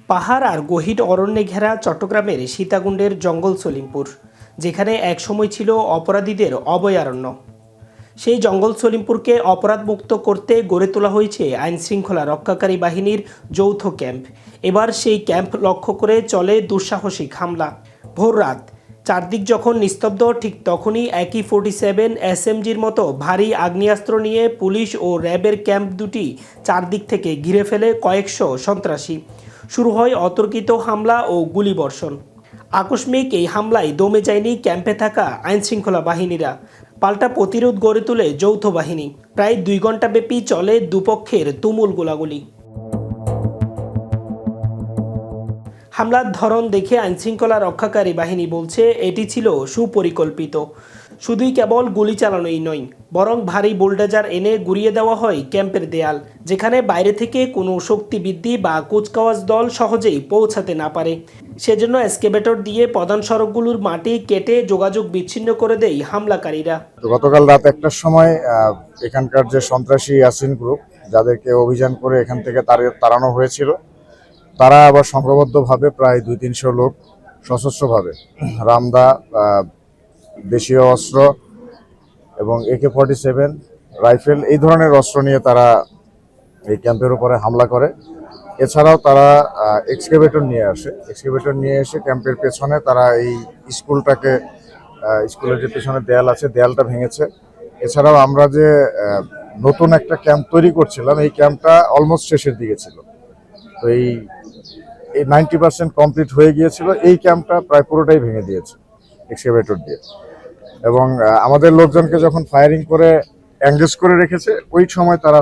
পাহাড় আর গহীন অরণ্যে ঘেরা চট্টগ্রামের সীতাকুণ্ডের জঙ্গল সলিমপুর, যেখানে একসময় ছিল অপরাধীদের অভয়ারণ্য। সেই জঙ্গল সলিমপুরকে অপরাধমুক্ত করতে গড়ে তোলা হয়েছে আইনশৃঙ্খলা রক্ষাকারী বাহিনীর যৌথ ক্যাম্প। এবার সেই ক্যাম্প লক্ষ্য করে চলে দুঃসাহসিক হামলা। ভোর রাত, চারদিক যখন নিস্তব্ধ, ঠিক তখনই একই 47 SMGর মতো ভারী আগ্নেয়াস্ত্র নিয়ে পুলিশ ও র্যাবের ক্যাম্প দুটি চারদিক থেকে ঘিরে ফেলে কয়েকশো সন্ত্রাসী। শুরু হয় অতর্কিত হামলা ও গুলিবর্ষণ। আকস্মিক এই হামলায় দমে যায়নি ক্যাম্পে থাকা আইনশৃঙ্খলা বাহিনীরা, পাল্টা প্রতিরোধ গড়ে তোলে যৌথ বাহিনী। প্রায় 2 ঘন্টা ব্যাপী চলে দুপক্ষের তুমুল গোলাগুলি। হামলার ধরন দেখে আইনশৃঙ্খলা রক্ষাকারী বাহিনী বলছে এটি ছিল সুপরিকল্পিত। শুধুই কেবল গুলি চালানোই নয়, বরং ভারী বোল্ডোজার এনে গুড়িয়ে দেওয়া হয় ক্যাম্পের দেয়াল, যেখানে বাইরে থেকে কোনো শক্তিবৃদ্ধি বা কুচকাওয়াজ দল সহজেই পৌঁছাতে না পারে। সেজন্য এক্সকেভেটর দিয়ে প্রধান সড়কগুলোর মাটি কেটে যোগাযোগ বিচ্ছিন্ন করে দেয় হামলাকারীরা। গতকাল রাত 1টার সময় এখানকার যে সন্ত্রাসী ইয়াসিন গ্রুপ, যাদেরকে অভিযান করে এখান থেকে তাড়ানো হয়েছিল, তারা আবার সংঘবদ্ধভাবে প্রায় 200-300 লোক সশস্ত্রভাবে রামদা, দেশীয় অস্ত্র এবং AK-47 রাইফেল এই ধরনের অস্ত্র নিয়ে তারা এই ক্যাম্পের উপরে হামলা করে। এছাড়াও তারা এক্সকেভেটর নিয়ে এসে ক্যাম্পের পেছনে তারা এই স্কুলের যে পেছনে দেয়াল আছে, দেয়ালটা ভেঙেছে। এছাড়াও আমরা যে নতুন একটা ক্যাম্প তৈরি করছিলাম, এই ক্যাম্পটা অলমোস্ট শেষের দিকে ছিল, তো এই 90% কমপ্লিট হয়ে গিয়েছিল। এই ক্যাম্পটা প্রায় পুরোটাই ভেঙে দিয়েছে এক্সকেভেটর দিয়ে, এবং আমাদের লোকজনকে যখন ফায়ারিং করে এঙ্গেজ করে রেখেছে, ওই সময় তারা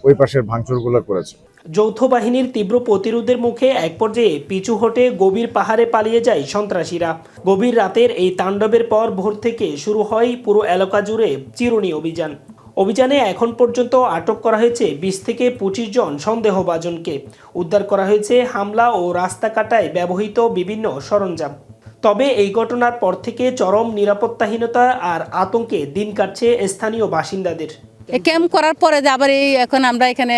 ওই পাশের ভাঙচুরগুলো করেছে। যৌথ বাহিনীর তীব্র প্রতিরোধের মুখে এক পর্যায়ে পিছু হটে গভীর পাহাড়ে পালিয়ে যায় সন্ত্রাসীরা। গভীর রাতের এই তাণ্ডবের পর ভোর থেকে শুরু হয় পুরো এলাকা জুড়ে চিরুনি অভিযানে এখন পর্যন্ত আটক করা হয়েছে 20 থেকে 25 জন সন্দেহভাজনকে। উদ্ধার করা হয়েছে হামলা ও রাস্তা কাটায় ব্যবহৃত বিভিন্ন সরঞ্জাম। তবে এই ঘটনার পর থেকে চরম নিরাপত্তাহীনতা আর আতঙ্কে দিন কাটছে স্থানীয় বাসিন্দাদের। ক্যাম্প করার পরে যে আবার এখন আমরা এখানে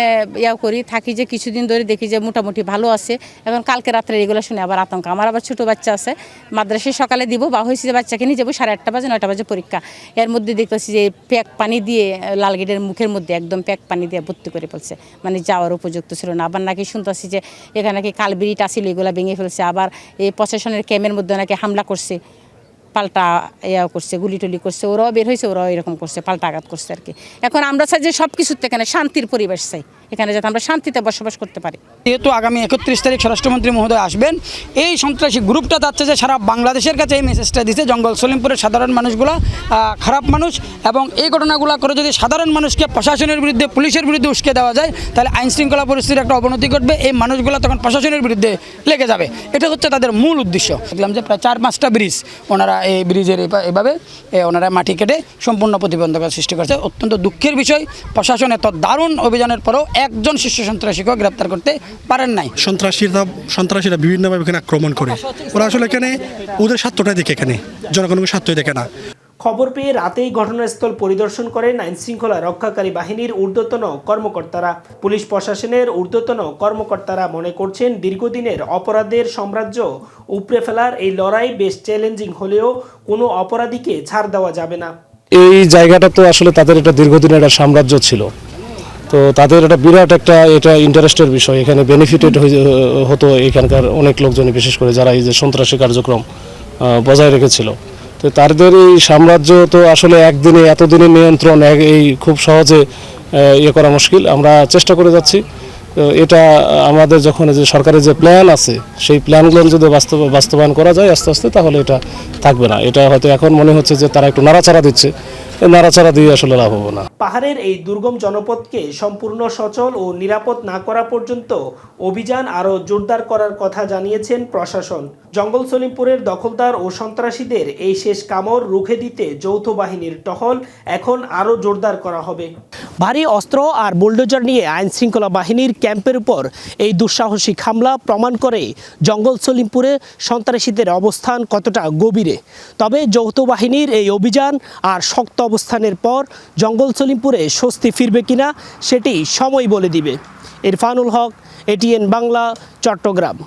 থাকি যে কিছুদিন ধরে দেখি যে মোটামুটি ভালো আছে। এখন কালকে রাত্রে এগুলো শুনে আবার আতঙ্ক। আমার আবার ছোটো বাচ্চা আছে, মাদ্রাসায় সকালে দিব বা হয়েছে যে বাচ্চাকে নিয়ে যাবো 8:30 বাজে 9টা বাজে পরীক্ষা। এর মধ্যে দেখতেছি যে প্যাক পানি দিয়ে লাল গেটের মুখের মধ্যে একদম প্যাক পানি দিয়ে ভর্তি করে ফেলছে, মানে যাওয়ার উপযুক্ত ছিল না। আবার নাকি শুনতেছি যে এখানে নাকি কালবিরিটা ছিল, এগুলো ভেঙে ফেলছে। আবার এই প্রশাসনের ক্যাম্পের মধ্যে নাকি হামলা করছে, পাল্টা করছে, গুলি টুলি করছে। ওরাও বের হয়েছে, ওরাও এরকম করছে, পাল্টা আঘাত করছে আর কি। এখন আমরা চাই যে সব কিছুতে এখানে শান্তির পরিবেশ চাই, এখানে যাতে আমরা শান্তিতে বসবাস করতে পারি। যেহেতু আগামী 31 তারিখ স্বরাষ্ট্রমন্ত্রী মহোদয় আসবেন, এই সন্ত্রাসী গ্রুপটা যাচ্ছে যে সারা বাংলাদেশের কাছে এই মেসেজটা দিচ্ছে, জঙ্গল সলিমপুরের সাধারণ মানুষগুলো খারাপ মানুষ, এবং এই ঘটনাগুলো করে যদি সাধারণ মানুষকে প্রশাসনের বিরুদ্ধে, পুলিশের বিরুদ্ধে উস্কে দেওয়া যায়, তাহলে আইনশৃঙ্খলা পরিস্থিতির একটা অবনতি ঘটবে। এই মানুষগুলো তখন প্রশাসনের বিরুদ্ধে লেগে যাবে। এটা হচ্ছে তাদের মূল উদ্দেশ্য। দেখলাম যে প্রায় 4-5টা ব্রিজ ওনারা এই ব্রিজের এভাবে ওনারা মাটি কেটে সম্পূর্ণ প্রতিবন্ধকতা সৃষ্টি করেছে। অত্যন্ত দুঃখের বিষয়, প্রশাসন এত দারুণ অভিযানের পরেও একজন শীর্ষ সন্ত্রাসীকেও গ্রেপ্তার করতে পারেন নাই। সন্ত্রাসীরা বিভিন্নভাবে এখানে আক্রমণ করে। ওরা আসলে এখানে ওদের স্বার্থটাই দেখে, এখানে জনগণের স্বার্থই দেখে না। খবর পেয়ে রাতেই ঘটনাস্থল পরিদর্শন করেন আইনশৃঙ্খলা রক্ষাকারী বাহিনীর ঊর্ধ্বতন কর্মকর্তারা। পুলিশ প্রশাসনের ঊর্ধ্বতন কর্মকর্তারা মনে করছেন, দীর্ঘদিনের অপরাধের সাম্রাজ্য উপড়ে ফেলার এই লড়াই বেশ চ্যালেঞ্জিং হলেও কোনো অপরাধীকে ছাড় দেওয়া যাবে না। এই জায়গাটা তো আসলে তাদের একটা দীর্ঘদিনের একটা সাম্রাজ্য ছিল, তো তাদের একটা বিরাট এটা ইন্টারেস্টের বিষয়। এখানে বেনিফিটেড হতো এখানকার অনেক লোকজনই, বিশেষ করে যারা এই যে সন্ত্রাসী কার্যক্রম বজায় রেখেছিল। তো তাদের এই সাম্রাজ্য তো আসলে এতদিনের নিয়ন্ত্রণ এই খুব সহজে করা মুশকিল। আমরা চেষ্টা করে যাচ্ছি। এটা আমাদের যখন যে সরকারের যে প্ল্যান আছে, সেই প্ল্যানগুলো যদি বাস্তবায়ন করা যায় আস্তে আস্তে, তাহলে এটা থাকবে না। এটা হয়তো এখন মনে হচ্ছে যে তারা একটু নাড়াচাড়া দিচ্ছে, নাড়াচাড়া দিয়ে আসলে লাভ হবে না। পাহাড়ের এই দুর্গম জনপদকে সম্পূর্ণ সচল ও নিরাপদ না করা পর্যন্ত অভিযান আরও জোরদার করার কথা জানিয়েছেন প্রশাসন। জঙ্গল সলিমপুরের দখলদার ও সন্ত্রাসীদের এই শেষ কামড় রুখে দিতে যৌথ বাহিনীর টহল এখন আরও জোরদার করা হবে। ভারী অস্ত্র আর বুলডোজার নিয়ে আইনশৃঙ্খলা বাহিনীর ক্যাম্পের উপর এই দুঃসাহসিক হামলা প্রমাণ করে জঙ্গল সলিমপুরে সন্ত্রাসীদের অবস্থান কতটা গভীরে। তবে যৌথ বাহিনীর এই অভিযান আর শক্ত অবস্থানের পর জঙ্গল সলিমপুরে স্বস্তি ফিরবে কিনা সেটি সময় বলে দিবে। ইরফানুল হক, এটিএন বাংলা, চট্টগ্রাম।